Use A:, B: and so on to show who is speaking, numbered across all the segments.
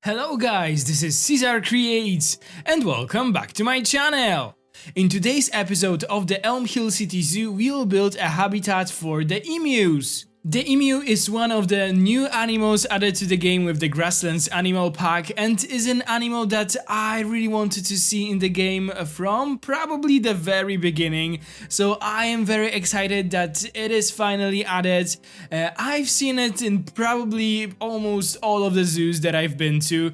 A: Hello guys, this is Caesar Creates and welcome back to my channel. In today's episode of the Elm Hill City Zoo, we will build a habitat for the emus. The emu is one of the new animals added to the game with the Grasslands animal pack and is an animal that I really wanted to see in the game from probably the very beginning. So I am very excited that it is finally added. I've seen it in probably almost all of the zoos that I've been to.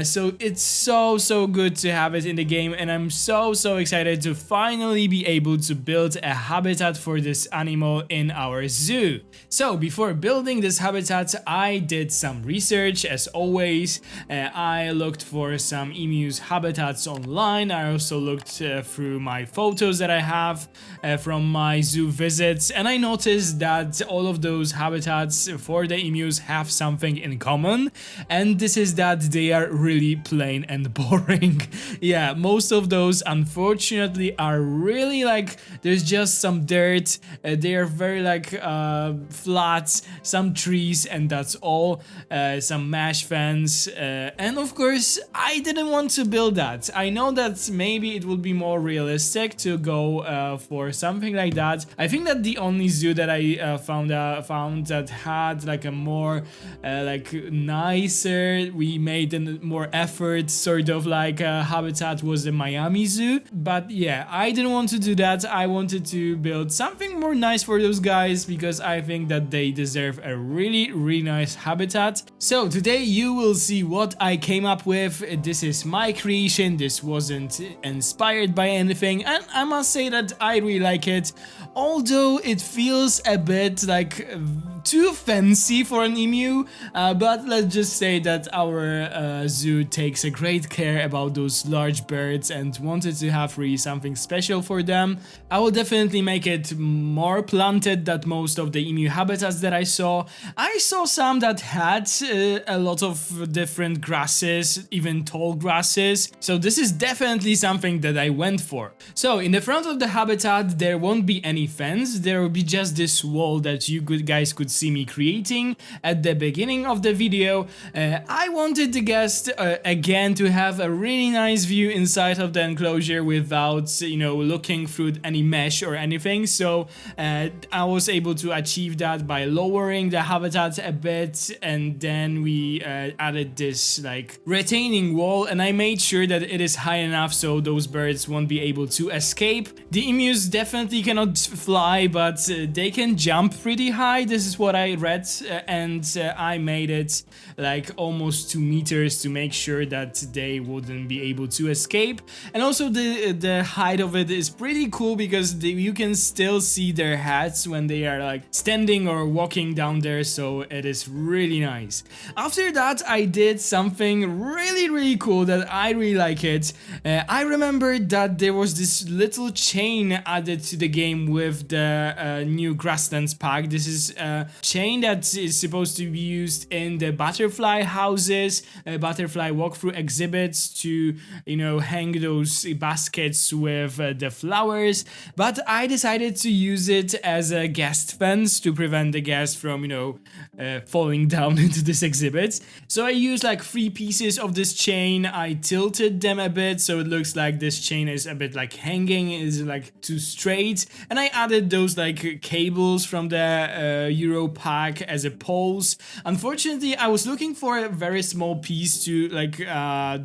A: So it's so good to have it in the game, and I'm so excited to finally be able to build a habitat for this animal in our zoo. So before building this habitat, I did some research as always. I looked for some emus habitats online. I also looked through my photos that I have from my zoo visits, and I noticed that all of those habitats for the emus have something in common, and this is that they are really plain and boring. Yeah, most of those unfortunately are really like there's just some dirt. They are very like flat, some trees, and that's all. Some mesh fence, and of course I didn't want to build that. I know that maybe it would be more realistic to go for something like that. I think that the only zoo that I found that had like a more like nicer, we made a more effort sort of like habitat was the Miami Zoo. But yeah, I didn't want to do that. I wanted to build something more nice for those guys because I think that they deserve a really nice habitat. So today you will see what I came up with. This is my creation. This wasn't inspired by anything, and I must say that I really like it, although it feels a bit like too fancy for an emu, but let's just say that our zoo takes a great care about those large birds and wanted to have really something special for them. I will definitely make it more planted than most of the emu habitats that I saw. I saw some that had a lot of different grasses, even tall grasses, so this is definitely something that I went for. So in the front of the habitat there won't be any fence, there will be just this wall that you guys could see me creating at the beginning of the video. I wanted the guest again to have a really nice view inside of the enclosure without, you know, looking through any mesh or anything, so I was able to achieve that by lowering the habitat a bit, and then we added this like retaining wall, and I made sure that it is high enough so those birds won't be able to escape. The emus definitely cannot fly, but they can jump pretty high. This is what I read, and I made it like almost 2 meters to make sure that they wouldn't be able to escape. And also the height of it is pretty cool because you can still see their heads when they are like standing or walking down there, so it is really nice. After that I did something really cool that I really like it. I remembered that there was this little chain added to the game with the new Grasslands pack. This is a chain that is supposed to be used in the butterfly houses, butterfly walkthrough exhibits to, you know, hang those baskets with the flowers, but I decided to use it as a guest fence to prevent the guests from, you know, falling down into this exhibit. So I used like 3 pieces of this chain. I tilted them a bit so it looks like this chain is a bit like hanging, is like too straight, and I added those like cables from the Euro pack as a poles. Unfortunately I was looking for a very small piece to like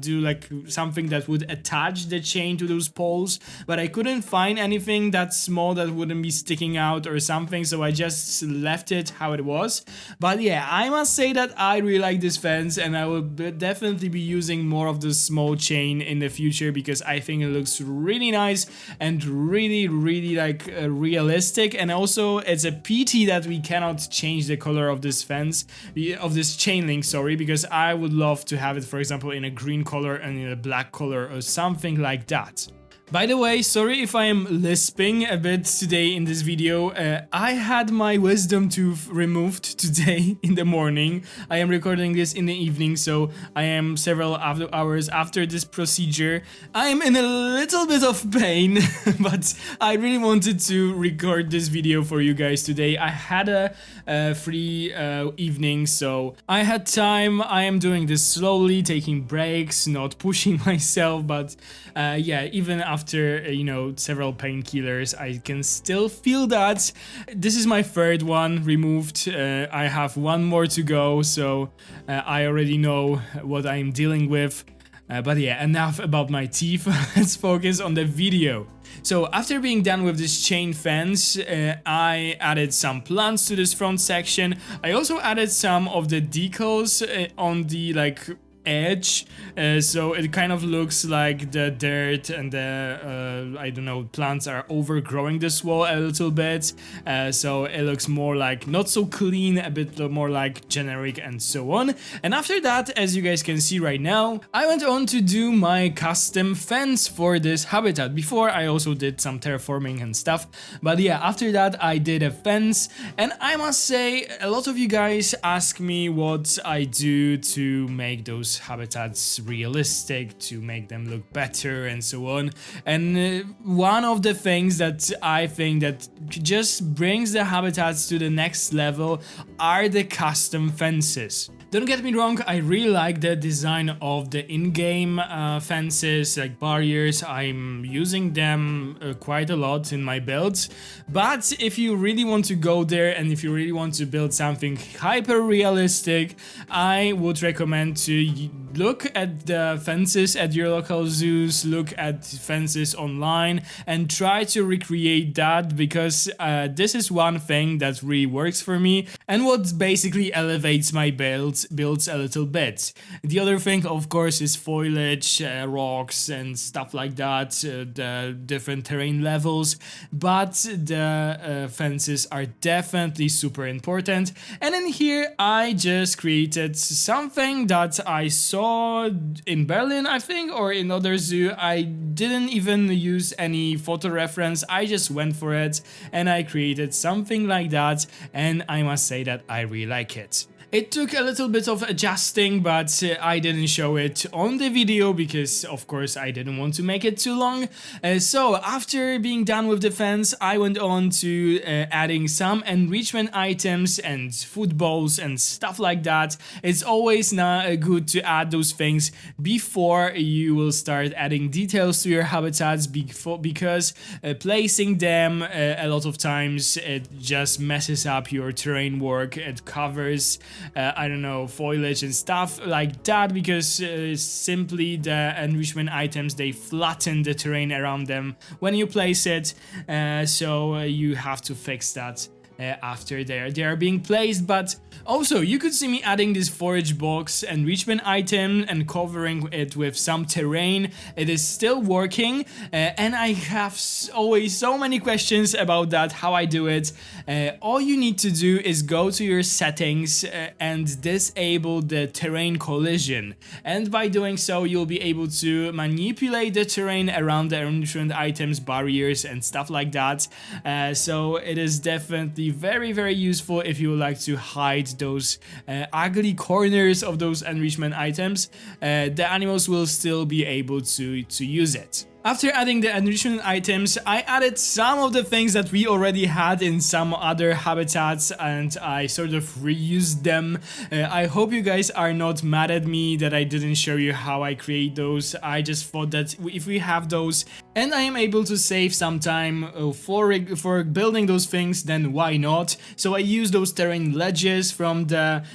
A: do like something that would attach the chain to those poles, but I couldn't find anything that small that wouldn't be sticking out or something, so I just left it how it was. But yeah, I must say that I really like this fence, and I will definitely be using more of the small chain in the future because I think it looks really nice and really like realistic. And also it's a pity that we cannot change the color of this fence, of this chain link, sorry, because I would love to have it, for example, in a green color and in a black color or something like that. By the way, sorry if I am lisping a bit today in this video. I had my wisdom tooth removed today in the morning. I am recording this in the evening, so I am several hours after this procedure. I am in a little bit of pain, but I really wanted to record this video for you guys today. I had a free evening, so I had time. I am doing this slowly, taking breaks, not pushing myself, but yeah, even after, you know, several painkillers, I can still feel that. This is my third one removed. I have one more to go, so I already know what I'm dealing with. But yeah, enough about my teeth. Let's focus on the video. So after being done with this chain fence, I added some plants to this front section. I also added some of the decals on the edge, so it kind of looks like the dirt and the I don't know, plants are overgrowing this wall a little bit, so it looks more like not so clean, a bit more like generic and so on. And after that, as you guys can see right now, I went on to do my custom fence for this habitat. Before I also did some terraforming and stuff, but yeah, after that I did a fence, and I must say a lot of you guys ask me what I do to make those habitats realistic, to make them look better and so on. And one of the things that I think that just brings the habitats to the next level are the custom fences. Don't get me wrong, I really like the design of the in-game fences, like barriers. I'm using them quite a lot in my builds, but if you really want to go there and if you really want to build something hyper realistic, I would recommend to look at the fences at your local zoos, look at fences online, and try to recreate that, because this is one thing that really works for me and what basically elevates my builds a little bit. The other thing, of course, is foliage, rocks and stuff like that, the different terrain levels, but the fences are definitely super important. And in here I just created something that I saw in Berlin, I think, or in other zoo. I didn't even use any photo reference, I just went for it and I created something like that, and I must say that I really like it. It took a little bit of adjusting, but I didn't show it on the video because, of course, I didn't want to make it too long. So after being done with the fence, I went on to adding some enrichment items and food bowls and stuff like that. It's always good to add those things before you will start adding details to your habitats, because placing them a lot of times it just messes up your terrain work. It covers I don't know, foliage and stuff like that, because simply the enrichment items, they flatten the terrain around them when you place it, so you have to fix that after they are being placed. But also you could see me adding this forage box enrichment item and covering it with some terrain. It is still working, and I have always so many questions about that, how I do it. All you need to do is go to your settings and disable the terrain collision, and by doing so you'll be able to manipulate the terrain around the enrichment items, barriers and stuff like that. So it is definitely very useful if you would like to hide those ugly corners of those enrichment items. The animals will still be able to use it. After adding the enrichment items, I added some of the things that we already had in some other habitats, and I sort of reused them. I hope you guys are not mad at me that I didn't show you how I create those. I just thought that if we have those and I am able to save some time for building those things, then why not? So I use those terrain ledges from the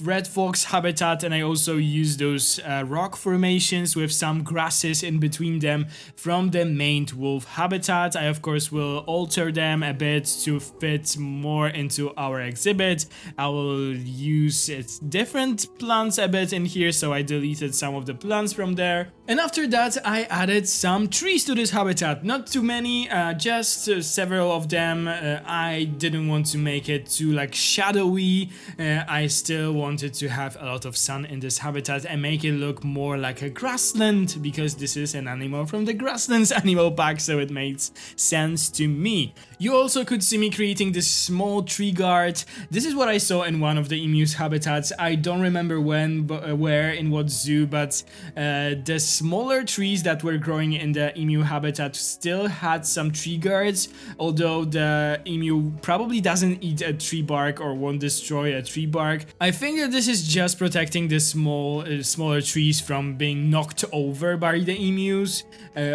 A: red fox habitat, and I also use those rock formations with some grasses in between them from the maned wolf habitat. I of course will alter them a bit to fit more into our exhibit. I will use different plants a bit in here, so I deleted some of the plants from there. And after that I added some trees to this habitat, not too many, just several of them. I didn't want to make it too shadowy. I still wanted to have a lot of sun in this habitat and make it look more like a grassland, because this is an animal from from the Grasslands animal pack, so it makes sense to me. You also could see me creating this small tree guard. This is what I saw in one of the emu's habitats. I don't remember when, where, in what zoo, but the smaller trees that were growing in the emu habitat still had some tree guards, although the emu probably doesn't eat a tree bark or won't destroy a tree bark. I think that this is just protecting the smaller trees from being knocked over by the emus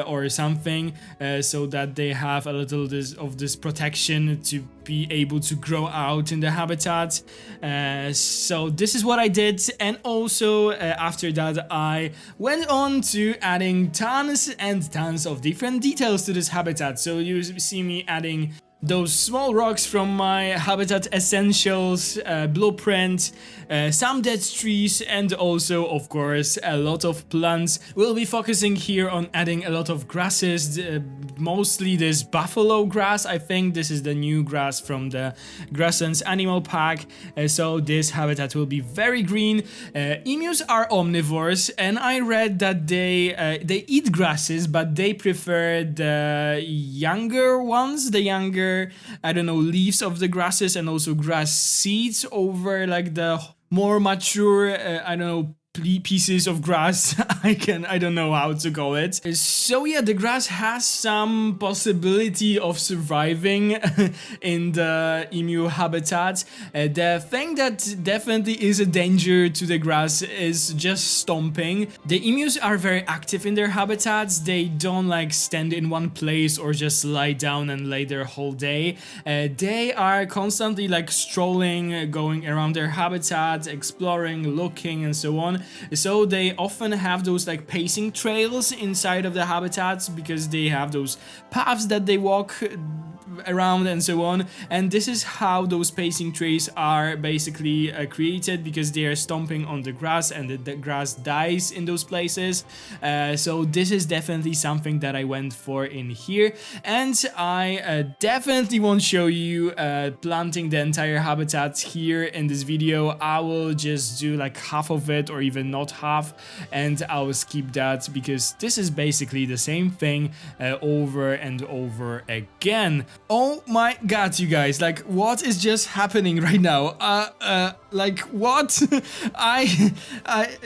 A: or something, so that they have a little of this protection to be able to grow out in the habitat. So this is what I did, and also after that I went on to adding tons and tons of different details to this habitat. So you see me adding those small rocks from my Habitat Essentials blueprint, some dead trees, and also, of course, a lot of plants. We'll be focusing here on adding a lot of grasses, mostly this buffalo grass. I think this is the new grass from the Grasslands animal pack, so this habitat will be very green. Emus are omnivores, and I read that they eat grasses, but they prefer the younger ones, I don't know, leaves of the grasses, and also grass seeds over like the more mature, I don't know, pieces of grass. I don't know how to call it. So yeah, the grass has some possibility of surviving in the emu habitat. The thing that definitely is a danger to the grass is just stomping. The emus are very active in their habitats. They don't like stand in one place or just lie down and lay their whole day. They are constantly like strolling, going around their habitat, exploring, looking, and so on. So they often have those like pacing trails inside of the habitats, because they have those paths that they walk around and so on, and this is how those pacing trails are basically created, because they are stomping on the grass and the grass dies in those places. So this is definitely something that I went for in here, and I definitely won't show you planting the entire habitat here in this video. I will just do like half of it, or even not half, and I will skip that, because this is basically the same thing over and over again. Oh my god, you guys, like, what is just happening right now? Like, what?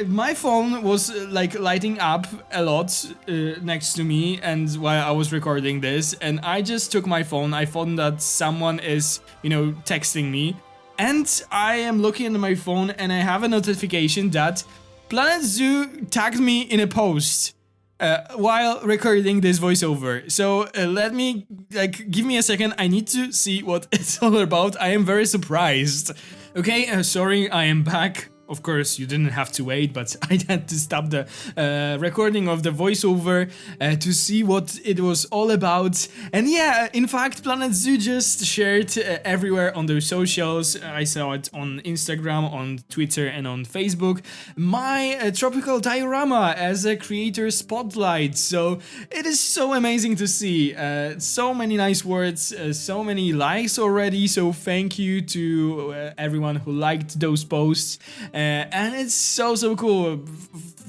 A: My phone was like lighting up a lot next to me, and while I was recording this, and I just took my phone. I thought that someone is, you know, texting me, and I am looking at my phone, and I have a notification that Planet Zoo tagged me in a post while recording this voiceover. So let me, like, give me a second. I need to see what it's all about. I am very surprised. Okay, sorry, I am back. Of course, you didn't have to wait, but I had to stop the recording of the voiceover to see what it was all about. And yeah, in fact, Planet Zoo just shared everywhere on their socials. I saw it on Instagram, on Twitter, and on Facebook. My tropical diorama as a creator spotlight. So it is so amazing to see. So many nice words, so many likes already. So thank you to everyone who liked those posts. And it's so cool.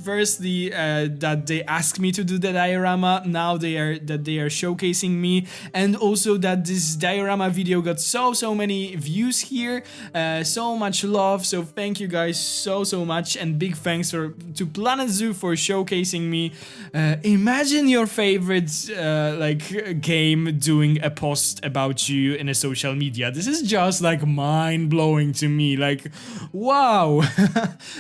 A: Firstly, that they asked me to do the diorama. Now they are showcasing me, and also that this diorama video got so many views here. So much love. So thank you guys so much, and big thanks to Planet Zoo for showcasing me. Imagine your favorite like game doing a post about you in a social media. This is just like mind blowing to me. Like, wow.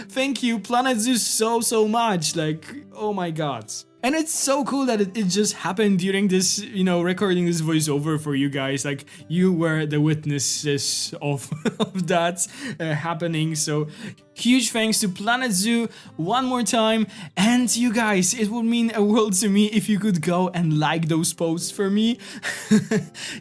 A: Thank you, Planet Zoo, so much. Like, oh my god. And it's so cool that it just happened during this, you know, recording this voiceover for you guys. Like, you were the witnesses of that happening. So huge thanks to Planet Zoo one more time. And you guys, it would mean a world to me if you could go and like those posts for me.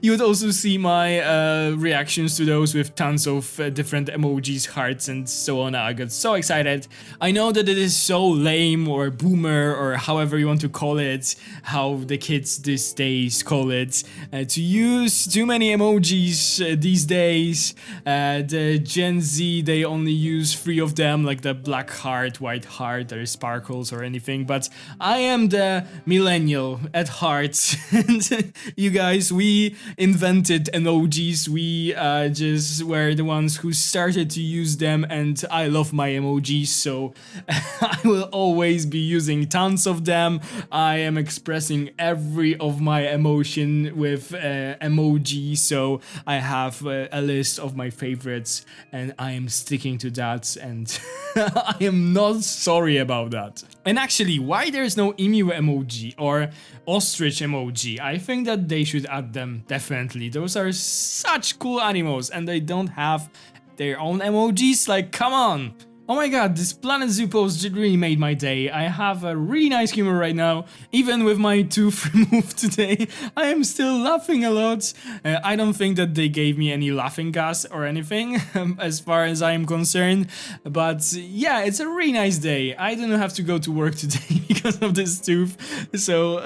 A: You would also see my reactions to those with tons of different emojis, hearts, and so on. I got so excited. I know that it is so lame or boomer or however you want to call it, how the kids these days call it, to use too many emojis these days. The Gen Z, they only use 3 of them, like the black heart, white heart, there is sparkles or anything, but I am the millennial at heart. And you guys, we invented emojis, we just were the ones who started to use them, and I love my emojis, so I will always be using tons of them. I am expressing every of my emotion with emoji, so I have a list of my favorites and I am sticking to that, and I am not sorry about that. And actually, why there's no emu emoji or ostrich emoji? I think that they should add them, definitely. Those are such cool animals and they don't have their own emojis, like come on. Oh my god, this Planet Zoo post really made my day. I have a really nice humor right now. Even with my tooth removed today, I am still laughing a lot. I don't think that they gave me any laughing gas or anything, as far as I am concerned. But yeah, it's a really nice day. I don't have to go to work today because of this tooth. So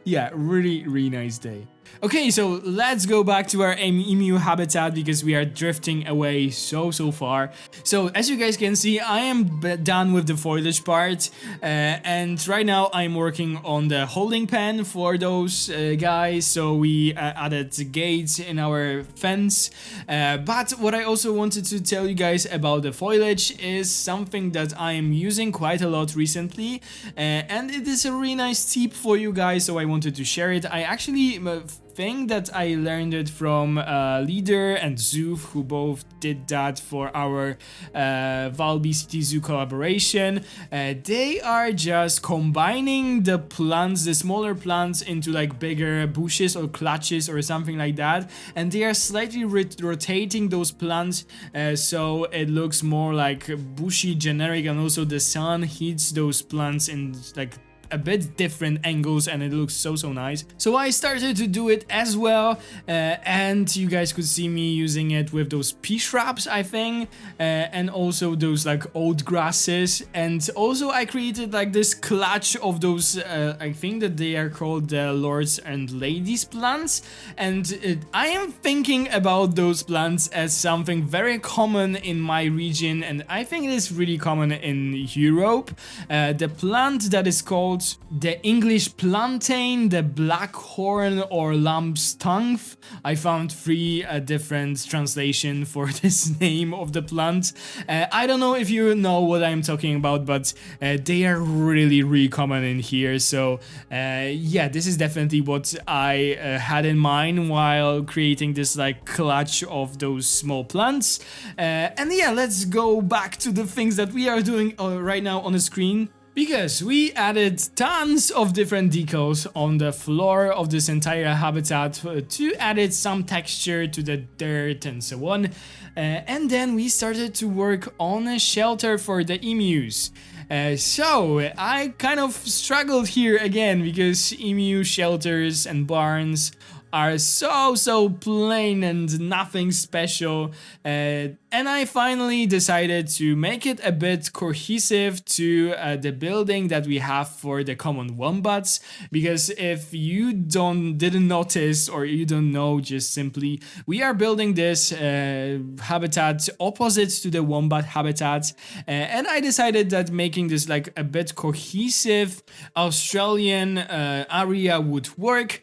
A: yeah, really nice day. Okay, so let's go back to our emu habitat because we are drifting away so far. So as you guys can see, I am done with the foliage part, and right now I'm working on the holding pen for those guys. So we added gates in our fence, but what I also wanted to tell you guys about the foliage is something that I am using quite a lot recently, and it is a really nice tip for you guys, so I wanted to share it. I actually think that I learned it from Leader and Zoof, who both did that for our Valby City Zoo collaboration. They are just combining the plants, the smaller plants, into like bigger bushes or clutches or something like that, and they are slightly rotating those plants so it looks more like bushy, generic, and also the sun hits those plants in like a bit different angles and it looks so nice. So I started to do it as well, and you guys could see me using it with those pea shrubs, I think, and also those like old grasses, and also I created like this clutch of those I think that they are called the lords and ladies plants, and I am thinking about those plants as something very common in my region, and I think it is really common in Europe. The plant that is called the English plantain, the blackhorn or lamb's tongue. I found 3 different translations for this name of the plant. I don't know if you know what I'm talking about, but they are really common in here. So yeah, this is definitely what I had in mind while creating this like clutch of those small plants. And yeah, let's go back to the things that we are doing right now on the screen. Because we added tons of different decals on the floor of this entire habitat to add some texture to the dirt and so on. And then we started to work on a shelter for the emus. So I kind of struggled here again because emu shelters and barns are so plain and nothing special, and I finally decided to make it a bit cohesive to the building that we have for the common wombats, because if you didn't notice or you don't know, just simply we are building this habitat opposite to the wombat habitat, and I decided that making this like a bit cohesive Australian area would work,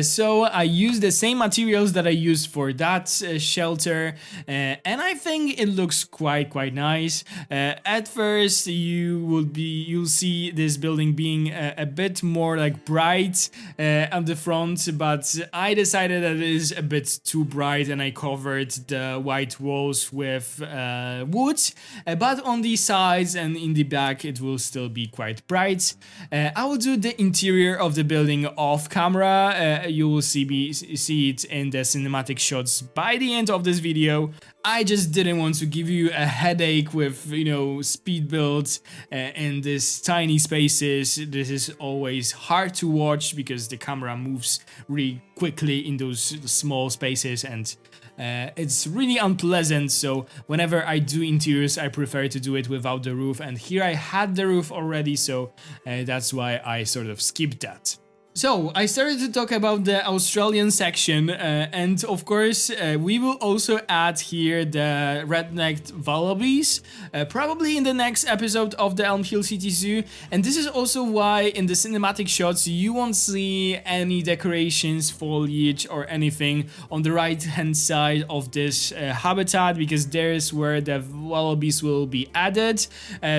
A: so I used the same materials that I used for that shelter, and I think it looks quite nice. At first you'll see this building being a bit more like bright on the front, but I decided that it is a bit too bright and I covered the white walls with wood, but on the sides and in the back it will still be quite bright. I will do the interior of the building off camera. You will see it in the cinematic shots by the end of this video. I just didn't want to give you a headache with, you know, speed builds in these tiny spaces. This is always hard to watch because the camera moves really quickly in those small spaces, and it's really unpleasant. So whenever I do interiors, I prefer to do it without the roof, and here I had the roof already, so that's why I sort of skipped that. So I started to talk about the Australian section, and of course we will also add here the red-necked wallabies, probably in the next episode of the Elm Hill City Zoo. And this is also why in the cinematic shots you won't see any decorations, foliage or anything on the right hand side of this habitat, because there's where the wallabies will be added.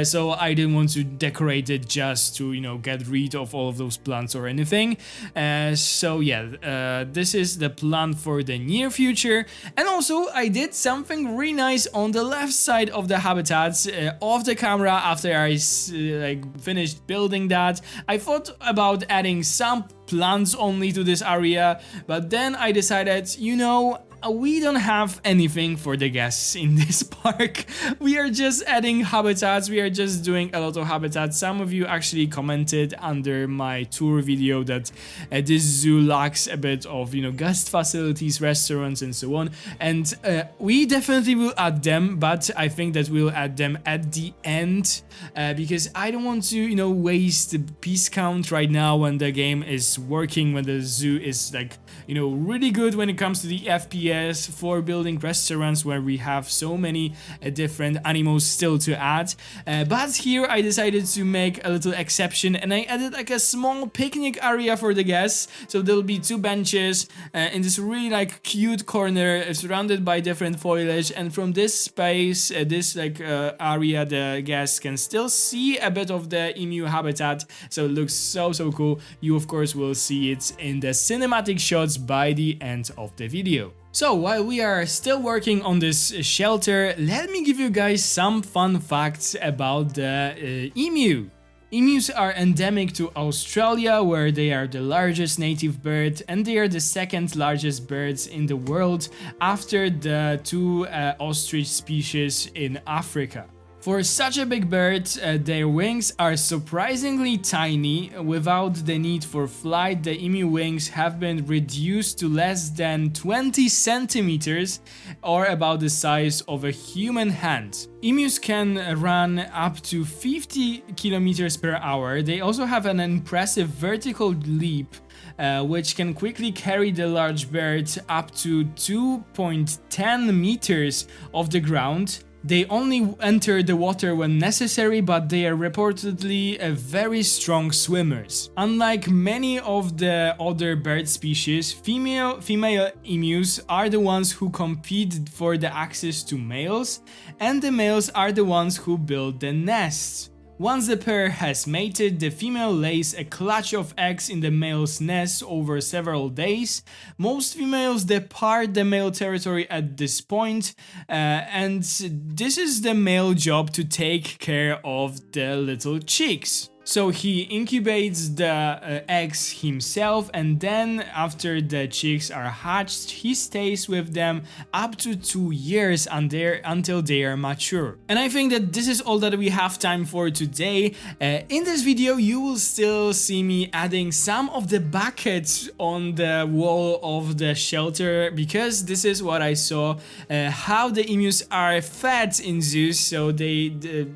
A: So I didn't want to decorate it just to, you know, get rid of all of those plants or anything. So yeah, this is the plan for the near future. And also I did something really nice on the left side of the habitats off the camera. After I finished building that, I thought about adding some plants only to this area, but then I decided, you know, we don't have anything for the guests in this park. We are just adding habitats, we are just doing a lot of habitats. Some of you actually commented under my tour video that this zoo lacks a bit of, you know, guest facilities, restaurants and so on. And we definitely will add them, but I think that we'll add them at the end, because I don't want to, you know, waste the piece count right now when the game is working, when the zoo is like, you know, really good when it comes to the FPS for building restaurants where we have so many different animals still to add. But here I decided to make a little exception, and I added like a small picnic area for the guests. So there'll be 2 benches in this really like cute corner surrounded by different foliage, and from this space, this area, the guests can still see a bit of the emu habitat. So it looks so cool. You of course will see it in the cinematic shots by the end of the video. So while we are still working on this shelter, let me give you guys some fun facts about the emu. Emus are endemic to Australia, where they are the largest native bird, and they are the second largest birds in the world after the 2 ostrich species in Africa. For such a big bird, their wings are surprisingly tiny. Without the need for flight, the emu wings have been reduced to less than 20 centimeters, or about the size of a human hand. Emus can run up to 50 kilometers per hour. They also have an impressive vertical leap, which can quickly carry the large bird up to 2.10 meters off the ground. They only enter the water when necessary, but they are reportedly very strong swimmers. Unlike many of the other bird species, female emus are the ones who compete for the access to males, and the males are the ones who build the nests. Once the pair has mated, the female lays a clutch of eggs in the male's nest over several days. Most females depart the male territory at this point, and this is the male job to take care of the little chicks. So he incubates the eggs himself, and then after the chicks are hatched, he stays with them up to 2 years until they are mature. And I think that this is all that we have time for today. In this video you will still see me adding some of the buckets on the wall of the shelter, because this is what I saw, how the emus are fed in zoos. So they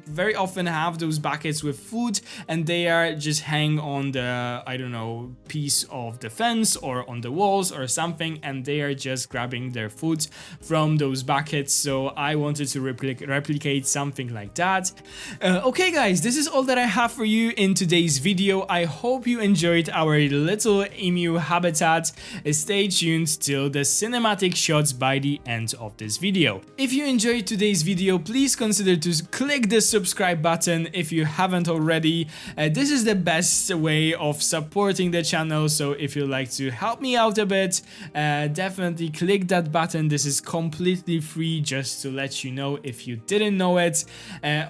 A: very often have those buckets with food, and they are just hang on the, I don't know, piece of the fence or on the walls or something, and they are just grabbing their food from those buckets. So I wanted to replicate something like that. Okay guys, this is all that I have for you in today's video. I hope you enjoyed our little emu habitat. Stay tuned till the cinematic shots by the end of this video. If you enjoyed today's video, please consider to click the subscribe button if you haven't already. This is the best way of supporting the channel, so if you'd like to help me out a bit, definitely click that button. This is completely free, just to let you know if you didn't know it.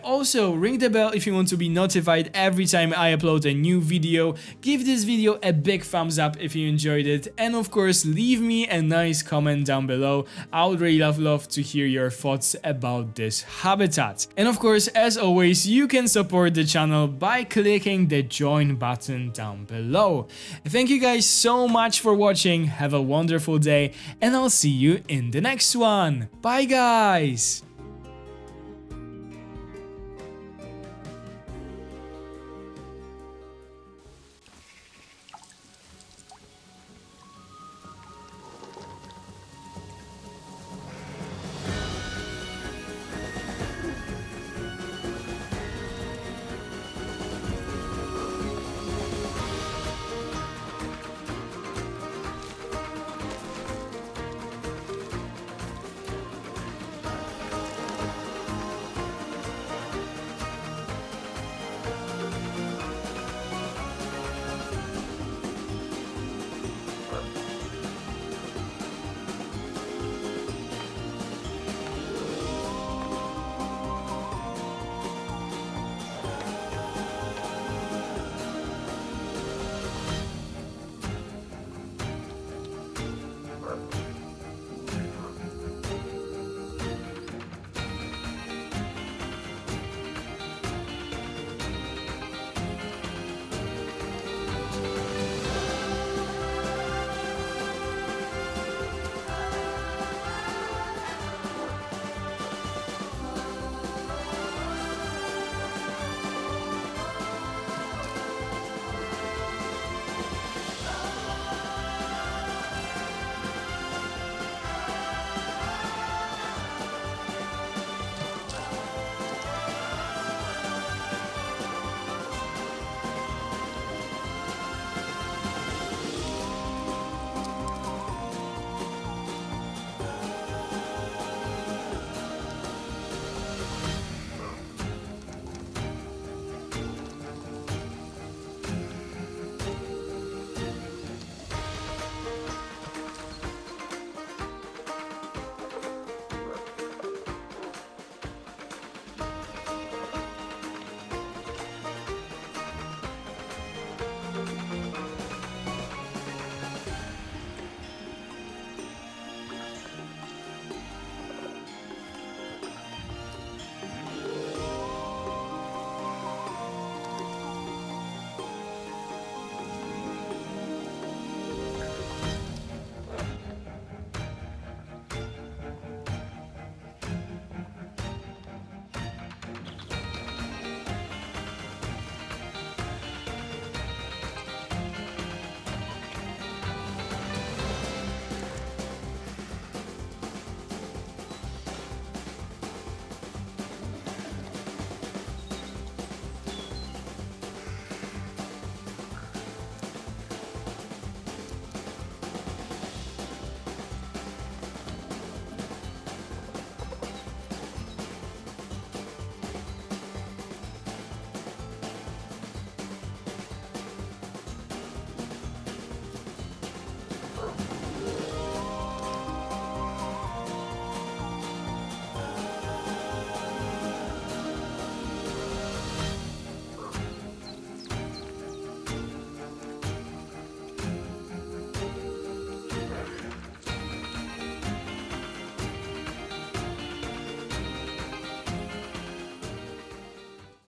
A: Also, ring the bell if you want to be notified every time I upload a new video. Give this video a big thumbs up if you enjoyed it, and of course leave me a nice comment down below. I would really love to hear your thoughts about this habitat. And of course, as always, you can support the channel by clicking the join button down below. Thank you guys so much for watching. Have a wonderful day, and I'll see you in the next one. Bye guys!